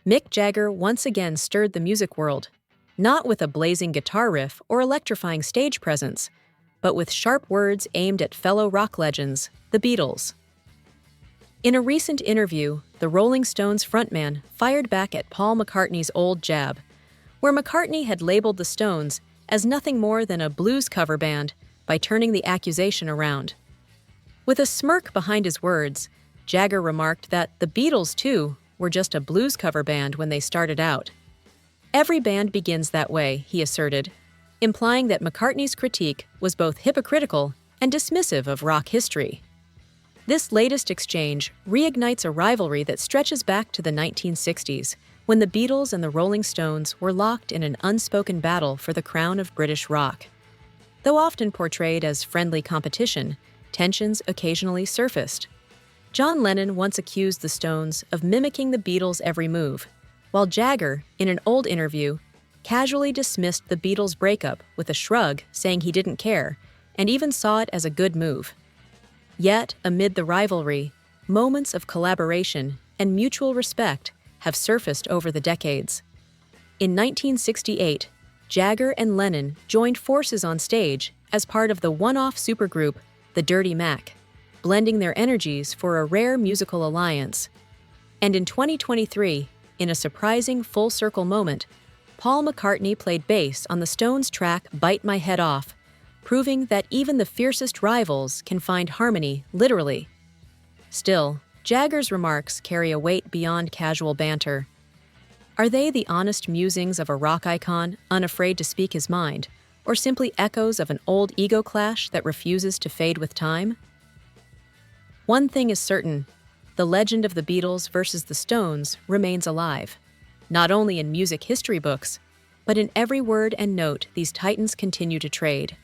Mick Jagger once again stirred the music world, not with a blazing guitar riff or electrifying stage presence, but with sharp words aimed at fellow rock legends, the Beatles. In a recent interview, the Rolling Stones frontman fired back at Paul McCartney's old jab, where McCartney had labeled the Stones as nothing more than a blues cover band by turning the accusation around. With a smirk behind his words, Jagger remarked that the Beatles, too, were just a blues cover band when they started out. Every band begins that way, he asserted, implying that McCartney's critique was both hypocritical and dismissive of rock history. This latest exchange reignites a rivalry that stretches back to the 1960s, when the Beatles and the Rolling Stones were locked in an unspoken battle for the crown of British rock. Though often portrayed as friendly competition, tensions occasionally surfaced. John Lennon once accused the Stones of mimicking the Beatles' every move, while Jagger, in an old interview, casually dismissed the Beatles' breakup with a shrug, saying he didn't care, and even saw it as a good move. Yet, amid the rivalry, moments of collaboration and mutual respect have surfaced over the decades. In 1968, Jagger and Lennon joined forces on stage as part of the one-off supergroup, the Dirty Mac, blending their energies for a rare musical alliance. And in 2023, in a surprising full-circle moment, Paul McCartney played bass on the Stones' track Bite My Head Off, proving that even the fiercest rivals can find harmony literally. Still, Jagger's remarks carry a weight beyond casual banter. Are they the honest musings of a rock icon unafraid to speak his mind, or simply echoes of an old ego clash that refuses to fade with time? One thing is certain, the legend of the Beatles versus the Stones remains alive, not only in music history books, but in every word and note these titans continue to trade.